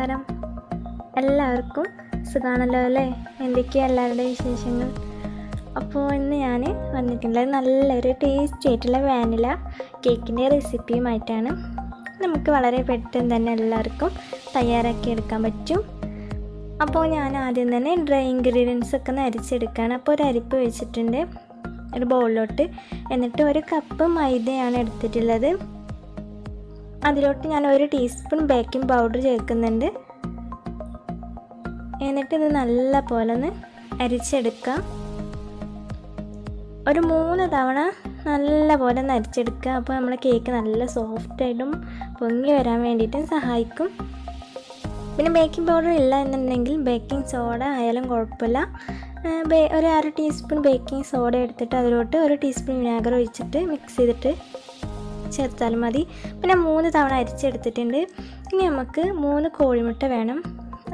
നമസ്കാരം. എല്ലാവർക്കും സുഖാണല്ലോ അല്ലേ? എന്തൊക്കെയാണ് എല്ലാവരുടെയും വിശേഷങ്ങൾ? അപ്പോൾ ഇന്ന് ഞാൻ വന്നിട്ടുള്ളത് നല്ലൊരു ടേസ്റ്റി ആയിട്ടുള്ള വാനില കേക്കിൻ്റെ റെസിപ്പിയുമായിട്ടാണ്. നമുക്ക് വളരെ പെട്ടെന്ന് തന്നെ എല്ലാവർക്കും തയ്യാറാക്കി എടുക്കാൻ പറ്റും. അപ്പോൾ ഞാൻ ആദ്യം തന്നെ ഡ്രൈ ഇൻഗ്രീഡിയൻസ് ഒക്കെ ഒന്ന് അരിച്ചെടുക്കുകയാണ്. അപ്പോൾ ഒരു അരിപ്പ് വെച്ചിട്ടുണ്ട് ഒരു ബൗളിലോട്ട്. എന്നിട്ട് ഒരു കപ്പ് മൈദയാണ് എടുത്തിട്ടുള്ളത്. അതിലോട്ട് ഞാൻ 1 ടീസ്പൂൺ ബേക്കിംഗ് പൗഡർ ചേർക്കുന്നുണ്ട്. എന്നിട്ട് ഇത് നല്ല പോലെ ഒന്ന് അരിച്ചെടുക്കാം. ഒരു 3 തവണ നല്ല പോലെ ഒന്ന് അരിച്ചെടുക്കുക. അപ്പോൾ നമ്മുടെ കേക്ക് നല്ല സോഫ്റ്റായിട്ടും പൊങ്ങി വരാൻ വേണ്ടിയിട്ടും സഹായിക്കും. പിന്നെ ബേക്കിംഗ് പൗഡർ ഇല്ല എന്നുണ്ടെങ്കിൽ ബേക്കിംഗ് സോഡ ആയാലും കുഴപ്പമില്ല. ഒരു 1/2 ടീസ്പൂൺ ബേക്കിംഗ് സോഡ എടുത്തിട്ട് അതിലോട്ട് 1 ടീസ്പൂൺ വിനാഗർ ഒഴിച്ചിട്ട് മിക്സ് ചെയ്തിട്ട് ചേർത്താലും മതി. പിന്നെ 3 തവണ അരിച്ചെടുത്തിട്ടുണ്ട്. ഇനി നമുക്ക് 3 കോഴിമുട്ട വേണം.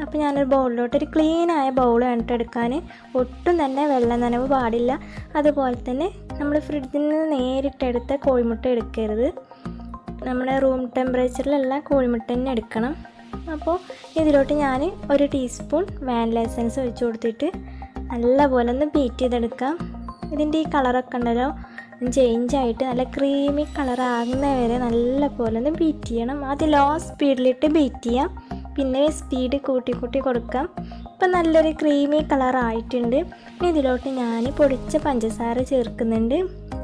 അപ്പോൾ ഞാനൊരു ബൗളിലോട്ട്, ഒരു ക്ലീനായ ബൗൾ വേണ്ടിട്ട് എടുക്കാൻ. ഒട്ടും തന്നെ വെള്ളം നനവ് പാടില്ല. അതുപോലെ തന്നെ നമ്മൾ ഫ്രിഡ്ജിൽ നിന്ന് നേരിട്ടെടുത്ത കോഴിമുട്ട എടുക്കരുത്. നമ്മുടെ റൂം ടെമ്പറേച്ചറിലുള്ള കോഴിമുട്ട തന്നെ എടുക്കണം. അപ്പോൾ ഇതിലോട്ട് ഞാൻ 1 ടീസ്പൂൺ വാനില എസൻസ് ഒഴിച്ച് കൊടുത്തിട്ട് നല്ലപോലെ ഒന്ന് ബീറ്റ് ചെയ്തെടുക്കാം. ഇതിൻ്റെ ഈ കളറൊക്കെ ഉണ്ടല്ലോ ചേഞ്ചായിട്ട് നല്ല ക്രീമി കളറാകുന്ന വരെ നല്ല പോലെ ഒന്ന് ബീറ്റ് ചെയ്യണം. അത് ലോ സ്പീഡിലിട്ട് ബീറ്റ് ചെയ്യാം. പിന്നെ സ്പീഡ് കൂട്ടി കൊടുക്കാം. ഇപ്പം നല്ലൊരു ക്രീമി കളറായിട്ടുണ്ട്. ഇനി ഇതിലോട്ട് ഞാൻ പൊടിച്ച പഞ്ചസാര ചേർക്കുന്നുണ്ട്.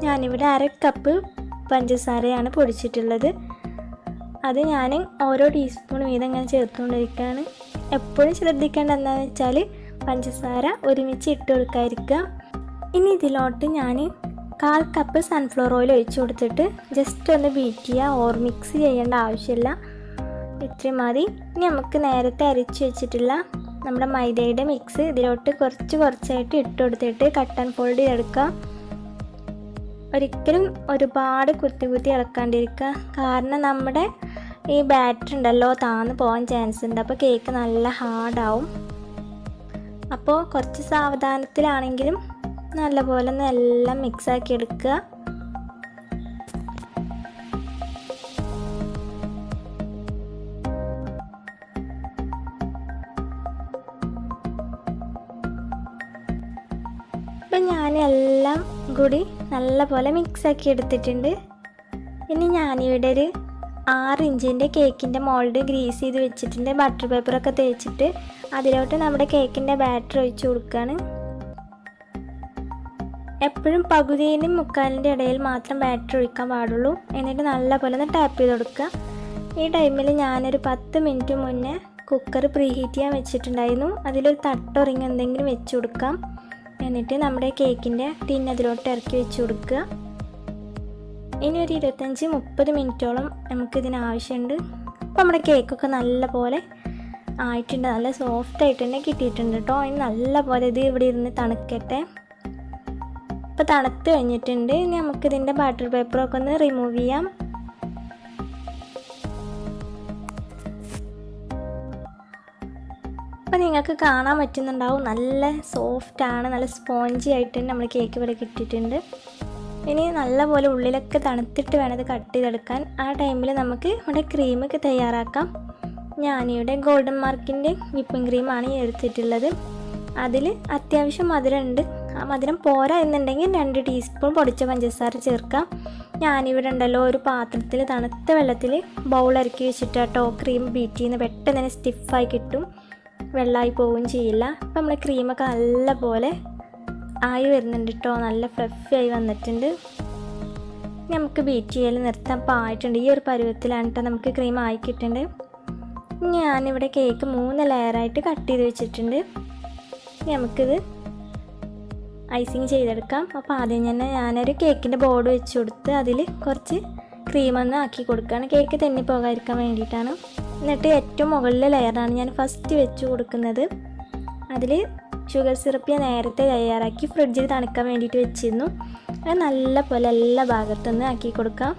ഞാനിവിടെ 1/2 കപ്പ് പഞ്ചസാരയാണ് പൊടിച്ചിട്ടുള്ളത്. അത് ഞാൻ ഓരോ ടീസ്പൂൺ വീതം ഇങ്ങനെ ചേർത്തുകൊണ്ടിരിക്കുകയാണ്. എപ്പോഴും ശ്രദ്ധിക്കേണ്ട എന്താണെന്ന് വെച്ചാൽ പഞ്ചസാര ഒരുമിച്ച് ഇട്ട് കൊടുക്കാതിരിക്കുക. ഇനി ഇതിലോട്ട് ഞാൻ 1/4 കപ്പ് സൺഫ്ലവർ ഓയിൽ ഒഴിച്ച് കൊടുത്തിട്ട് ജസ്റ്റ് ഒന്ന് ബീറ്റ് ചെയ്യുക. ഓർ മിക്സ് ചെയ്യേണ്ട ആവശ്യമില്ല, ഇത്രയും മതി. ഇനി നമുക്ക് നേരത്തെ അരിച്ച് വെച്ചിട്ടുള്ള നമ്മുടെ മൈദയുടെ മിക്സ് ഇതിലോട്ട് കുറച്ചായിട്ട് ഇട്ട് കൊടുത്തിട്ട് കട്ട് ആൻഡ് ഫോൾഡ് ചെയ്തെടുക്കുക. ഒരിക്കലും ഒരുപാട് കുത്തി ഇളക്കാണ്ടിരിക്കുക. കാരണം നമ്മുടെ ഈ ബാറ്റർ ഉണ്ടല്ലോ താന്ന് പോകാൻ ചാൻസ് ഉണ്ട്. അപ്പോൾ കേക്ക് നല്ല ഹാർഡാവും. അപ്പോൾ കുറച്ച് സാവധാനത്തിലാണെങ്കിലും നല്ലപോലെ ഒന്ന് എല്ലാം മിക്സാക്കി എടുക്കുക. ഇപ്പം ഞാനെല്ലാം കൂടി നല്ലപോലെ മിക്സാക്കി എടുത്തിട്ടുണ്ട്. ഇനി ഞാനിവിടെ ഒരു 6 ഇഞ്ചിൻ്റെ കേക്കിൻ്റെ മോൾഡ് ഗ്രീസ് ചെയ്ത് വെച്ചിട്ടുണ്ട്. ബട്ടർ പേപ്പറൊക്കെ തേച്ചിട്ട് അതിലോട്ട് നമ്മുടെ കേക്കിൻ്റെ ബാറ്റർ ഒഴിച്ച് കൊടുക്കുകയാണ്. എപ്പോഴും പകുതിയിലും മുക്കാലിൻ്റെ ഇടയിൽ മാത്രം ബാറ്റർ ഒഴിക്കാൻ പാടുള്ളൂ. എന്നിട്ട് നല്ലപോലെ ഒന്ന് ടാപ്പ് ചെയ്ത് കൊടുക്കുക. ഈ ടൈമിൽ ഞാനൊരു 10 മിനിറ്റ് മുന്നേ കുക്കർ പ്രീഹീറ്റ് ചെയ്യാൻ വെച്ചിട്ടുണ്ടായിരുന്നു. അതിലൊരു തട്ടോ റിങ് എന്തെങ്കിലും വെച്ച് കൊടുക്കാം. എന്നിട്ട് നമ്മുടെ കേക്കിൻ്റെ ടിൻ അതിലോട്ട് ഇറക്കി വെച്ച് കൊടുക്കുക. ഇനി ഒരു 25-30 മിനിറ്റോളം നമുക്കിതിന് ആവശ്യമുണ്ട്. അപ്പോൾ നമ്മുടെ കേക്കൊക്കെ നല്ല പോലെ ആയിട്ടുണ്ട്. നല്ല സോഫ്റ്റായിട്ട് തന്നെ കിട്ടിയിട്ടുണ്ട് കേട്ടോ. ഇനി നല്ല പോലെ ഇത് ഇവിടെ ഇരുന്ന് തണുക്കട്ടെ. ഇപ്പോൾ തണുത്ത് കഴിഞ്ഞിട്ടുണ്ട്. ഇനി നമുക്കിതിൻ്റെ ബട്ടർ പേപ്പറൊക്കെ ഒന്ന് റിമൂവ് ചെയ്യാം. അപ്പോൾ നിങ്ങൾക്ക് കാണാൻ പറ്റുന്നുണ്ടാവും നല്ല സോഫ്റ്റാണ്, നല്ല സ്പോഞ്ചി ആയിട്ട് തന്നെ നമ്മൾ കേക്ക് ഇവിടെ കിട്ടിയിട്ടുണ്ട്. ഇനി നല്ലപോലെ ഉള്ളിലൊക്കെ തണുത്തിട്ട് വേണം ഇത് കട്ട് ചെയ്തെടുക്കാൻ. ആ ടൈമിൽ നമുക്ക് നമ്മുടെ ക്രീമൊക്കെ തയ്യാറാക്കാം. ഞാനിവിടെ ഗോൾഡൻ മാർക്കിൻ്റെ വിപ്പിംഗ് ക്രീമാണ് എടുത്തിട്ടുള്ളത്. അതിൽ അത്യാവശ്യം മധുരമുണ്ട്. ആ മധുരം പോരാ എന്നുണ്ടെങ്കിൽ 2 ടീസ്പൂൺ പൊടിച്ച പഞ്ചസാര ചേർക്കാം. ഞാനിവിടെ ഉണ്ടല്ലോ ഒരു പാത്രത്തിൽ തണുത്ത വെള്ളത്തിൽ ബൗൾ ഇറക്കി വെച്ചിട്ടോ ക്രീം ബീറ്റ് ചെയ്യുന്ന പെട്ടെന്ന് തന്നെ സ്റ്റിഫായി കിട്ടും, വെള്ളമായി പോവുകയും ചെയ്യില്ല. അപ്പം നമ്മുടെ ക്രീമൊക്കെ നല്ല പോലെ ആയി വരുന്നുണ്ട് കേട്ടോ. നല്ല ഫ്ലഫി ആയി വന്നിട്ടുണ്ട്. നമുക്ക് ബീറ്റ് ചെയ്യൽ നിർത്താൻ ആയിട്ടുണ്ട്. ഈ ഒരു പരുവത്തിലാണ് കേട്ടോ നമുക്ക് ക്രീം ആയി കിട്ടുന്നുണ്ട്. ഞാനിവിടെ കേക്ക് 3 ലെയറായിട്ട് കട്ട് ചെയ്ത് വെച്ചിട്ടുണ്ട്. നമുക്കിത് ഐസിങ് ചെയ്തെടുക്കാം. അപ്പോൾ ആദ്യം തന്നെ ഞാനൊരു കേക്കിൻ്റെ ബോർഡ് വെച്ച് കൊടുത്ത് അതിൽ കുറച്ച് ക്രീമൊന്ന് ആക്കി കൊടുക്കുകയാണ്. കേക്ക് തെന്നി പോകാതിരിക്കാൻ വേണ്ടിയിട്ടാണ്. എന്നിട്ട് ഏറ്റവും മുകളിലെ ലെയറാണ് ഞാൻ ഫസ്റ്റ് വെച്ച് കൊടുക്കുന്നത്. അതിൽ ഷുഗർ സിറപ്പ് ഞാൻ നേരത്തെ തയ്യാറാക്കി ഫ്രിഡ്ജിൽ തണുക്കാൻ വേണ്ടിയിട്ട് വെച്ചിരുന്നു. അത് നല്ല പോലെ എല്ലാ ഭാഗത്തുനിന്ന് ആക്കി കൊടുക്കാം.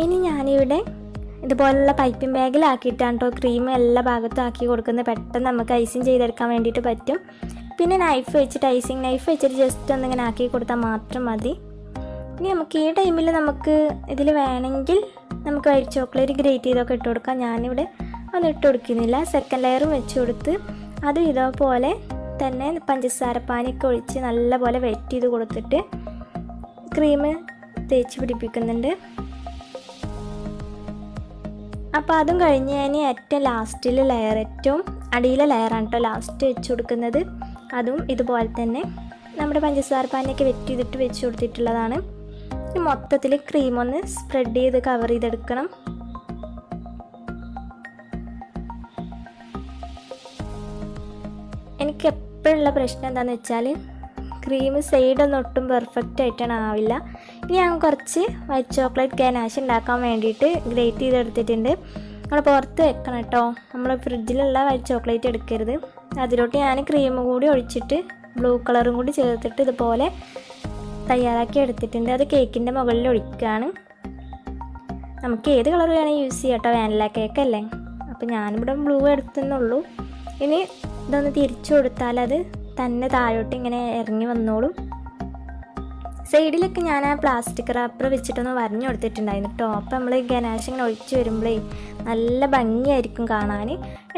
ഇനി ഞാനിവിടെ ഇതുപോലുള്ള പൈപ്പിംഗ് ബാഗിലാക്കിയിട്ടാണ് കേട്ടോ ക്രീം എല്ലാ ഭാഗത്തും ആക്കി കൊടുക്കുന്നത്. പെട്ടെന്ന് നമുക്ക് ഐസിങ് ചെയ്തെടുക്കാൻ വേണ്ടിയിട്ട് പറ്റും. പിന്നെ നൈഫ് വെച്ചിട്ട് ഐസിങ് നൈഫ് വെച്ചിട്ട് ജസ്റ്റ് ഒന്നിങ്ങനെ ആക്കി കൊടുത്താൽ മാത്രം മതി. ഇനി നമുക്ക് ഈ ടൈമിൽ നമുക്ക് ഇതിൽ വേണമെങ്കിൽ നമുക്ക് വൈറ്റ് ചോക്ലേറ്റ് ഗ്രേറ്റ് ചെയ്തൊക്കെ ഇട്ട് കൊടുക്കാം. ഞാനിവിടെ ഒന്നും ഇട്ട് കൊടുക്കുന്നില്ല. സെക്കൻഡ് ലെയറും വെച്ച് കൊടുത്ത് അതും ഇതേപോലെ തന്നെ പഞ്ചസാര പാനിയൊക്കെ ഒഴിച്ച് നല്ലപോലെ വെറ്റ് ചെയ്ത് കൊടുത്തിട്ട് ക്രീം തേച്ച് പിടിപ്പിക്കുന്നുണ്ട്. അപ്പോൾ അതും കഴിഞ്ഞ് ഞാൻ ഏറ്റവും ലാസ്റ്റിൽ ലെയർ, ഏറ്റവും അടിയിലെ ലെയറാണ് കേട്ടോ ലാസ്റ്റ് വെച്ച് കൊടുക്കുന്നത്. അതും ഇതുപോലെ തന്നെ നമ്മുടെ പഞ്ചസാര പാനിയൊക്കെ വെറ്റ് ചെയ്തിട്ട് വെച്ച് കൊടുത്തിട്ടുള്ളതാണ്. മൊത്തത്തിൽ ക്രീം ഒന്ന് സ്പ്രെഡ് ചെയ്ത് കവർ ചെയ്തെടുക്കണം. എനിക്ക് എപ്പോഴുള്ള പ്രശ്നം എന്താണെന്ന് വെച്ചാൽ ക്രീം സൈഡൊന്നും ഒട്ടും പെർഫെക്റ്റ് ആയിട്ടാണ് ആവില്ല. ഇനി ഞാൻ കുറച്ച് വൈറ്റ് ചോക്ലേറ്റ് ഗനാഷ് ഉണ്ടാക്കാൻ വേണ്ടിയിട്ട് ഗ്രേറ്റ് ചെയ്തെടുത്തിട്ടുണ്ട്. നമ്മൾ പുറത്ത് വെക്കണം കേട്ടോ, നമ്മൾ ഫ്രിഡ്ജിലുള്ള വൈറ്റ് ചോക്ലേറ്റ് എടുക്കരുത്. അതിലോട്ട് ഞാൻ ക്രീം കൂടി ഒഴിച്ചിട്ട് ബ്ലൂ കളറും കൂടി ചേർത്തിട്ട് ഇതുപോലെ തയ്യാറാക്കി എടുത്തിട്ടുണ്ട്. അത് കേക്കിൻ്റെ മുകളിൽ ഒഴിക്കുകയാണ്. നമുക്ക് ഏത് കളർ വേണമെങ്കിൽ യൂസ് ചെയ്യാം കേട്ടോ, വാനില കേക്കല്ലേ. അപ്പോൾ ഞാനിവിടെ ബ്ലൂ എടുത്തുന്നുള്ളൂ. ഇനി ഇതൊന്ന് തിരിച്ചു കൊടുത്താൽ അത് തന്നെ താഴോട്ട് ഇങ്ങനെ ഇറങ്ങി വന്നോളും. സൈഡിലൊക്കെ ഞാൻ ആ പ്ലാസ്റ്റിക് റാപ്പർ വെച്ചിട്ടൊന്ന് വരഞ്ഞു കൊടുത്തിട്ടുണ്ടായിരുന്നു കേട്ടോ. അപ്പോൾ നമ്മൾ ഗനാഷ് ഇങ്ങനെ ഒഴിച്ച് വരുമ്പോഴേ നല്ല ഭംഗിയായിരിക്കും കാണാൻ.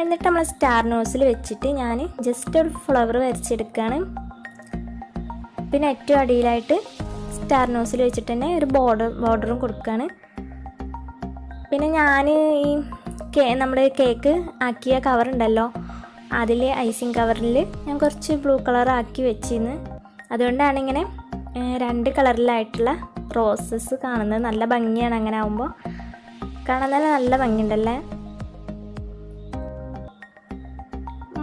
എന്നിട്ട് നമ്മൾ സ്റ്റാർ നോസിൽ വെച്ചിട്ട് ഞാൻ ജസ്റ്റ് ഒരു ഫ്ലവർ വരച്ചെടുക്കുകയാണ്. പിന്നെ ഏറ്റവും അടിയിലായിട്ട് സ്റ്റാർ നോസിൽ വെച്ചിട്ട് തന്നെ ഒരു ബോർഡറും കൊടുക്കുകയാണ്. പിന്നെ ഞാൻ ഈ നമ്മുടെ കേക്ക് ആക്കിയ കവറുണ്ടല്ലോ, അതിൽ ഐസിങ് കവറിൽ ഞാൻ കുറച്ച് ബ്ലൂ കളർ ആക്കി വെച്ചിരുന്നു. അതുകൊണ്ടാണ് ഇങ്ങനെ 2 കളറിലായിട്ടുള്ള റോസസ് കാണുന്നത്. നല്ല ഭംഗിയാണ് അങ്ങനെ ആകുമ്പോൾ, കാണാൻ തന്നെ നല്ല ഭംഗിയുണ്ടല്ലേ.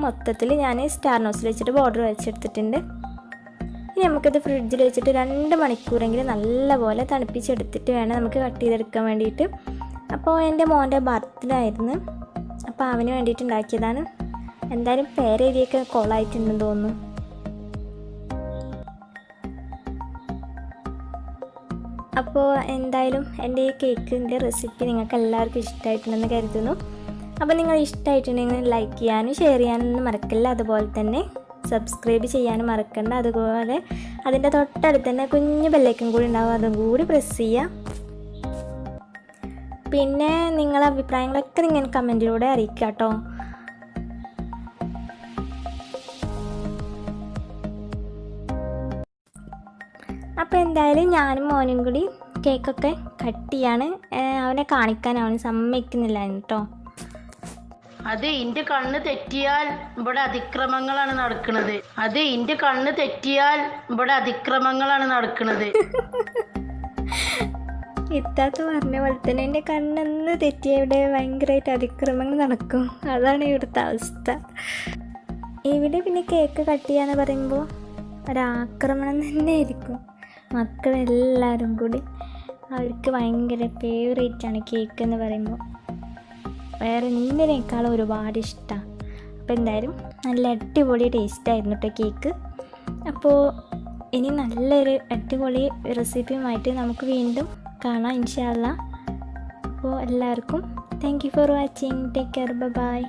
മൊത്തത്തിൽ ഞാൻ സ്റ്റാർ നോസിൽ വെച്ചിട്ട് ബോർഡർ വെച്ചെടുത്തിട്ടുണ്ട്. ഇനി നമുക്കിത് ഫ്രിഡ്ജിൽ വെച്ചിട്ട് 2 മണിക്കൂറെങ്കിലും നല്ലപോലെ തണുപ്പിച്ചെടുത്തിട്ട് വേണം നമുക്ക് കട്ട് ചെയ്തെടുക്കാൻ വേണ്ടിയിട്ട്. അപ്പോൾ എൻ്റെ മോൻ്റെ ബർത്ത്ഡേ ആയിരുന്നു, അപ്പോൾ അവന് വേണ്ടിയിട്ട് ഉണ്ടാക്കിയതാണ്. എന്തായാലും പേരെഴുതിയൊക്കെ കോളായിട്ടുണ്ടെന്ന് തോന്നുന്നു. അപ്പോൾ എന്തായാലും എൻ്റെ ഈ കേക്കിൻ്റെ റെസിപ്പി നിങ്ങൾക്ക് എല്ലാവർക്കും ഇഷ്ടമായിട്ടുണ്ടെന്ന് കരുതുന്നു. അപ്പോൾ നിങ്ങൾ ഇഷ്ടമായിട്ടുണ്ടെങ്കിൽ ലൈക്ക് ചെയ്യാനും ഷെയർ ചെയ്യാനൊന്നും മറക്കില്ല. അതുപോലെ തന്നെ സബ്സ്ക്രൈബ് ചെയ്യാനും മറക്കണ്ട. അതുപോലെ അതിൻ്റെ തൊട്ടടുത്ത് തന്നെ കുഞ്ഞു ബെല്ലൈക്കൺ കൂടി ഉണ്ടാവും, അതും കൂടി പ്രസ് ചെയ്യുക. പിന്നെ നിങ്ങളുടെ അഭിപ്രായങ്ങളൊക്കെ നിങ്ങൾ കമൻറ്റിലൂടെ അറിയിക്കുക കേട്ടോ. അപ്പോൾ എന്തായാലും ഞാനും മോനും കൂടി കേക്കൊക്കെ കട്ട് ചെയ്യാണ്. അവനെ കാണിക്കാൻ അവന് സമ്മതിക്കുന്നില്ല കേട്ടോ. അത് ഇന്റെ കണ്ണ് തെറ്റിയാൽ ഇവിടെ അതിക്രമങ്ങളാണ് നടക്കുന്നത്. അത് ഇന്റെ കണ്ണ് തെറ്റിയാൽ ഇവിടെ അതിക്രമങ്ങളാണ് നടക്കുന്നത്. ഇത്താത്ത പറഞ്ഞ പോലെ തന്നെ എൻ്റെ കണ്ണെന്ന് തെറ്റിയ ഇവിടെ ഭയങ്കരമായിട്ട് അതിക്രമങ്ങൾ നടക്കും. അതാണ് ഇവിടുത്തെ അവസ്ഥ. ഇവിടെ പിന്നെ കേക്ക് കട്ട് ചെയ്യാന്ന് പറയുമ്പോൾ ഒരാക്രമണം തന്നെ ആയിരിക്കും. മക്കളെല്ലാവരും കൂടി അവർക്ക് ഭയങ്കര ഫേവറേറ്റാണ് കേക്ക് എന്ന് പറയുമ്പോൾ. വേറെ എന്തിനേക്കാളും ഒരുപാട് ഇഷ്ടമാണ്. അപ്പോൾ എന്തായാലും നല്ല അടിപൊളി ടേസ്റ്റായിരുന്നു കേട്ടോ കേക്ക്. അപ്പോൾ ഇനി നല്ലൊരു അടിപൊളി റെസിപ്പിയുമായിട്ട് നമുക്ക് വീണ്ടും കാണാം ഇൻഷാ അല്ലാ. അപ്പോൾ എല്ലാവർക്കും thank you for watching. Take care. By.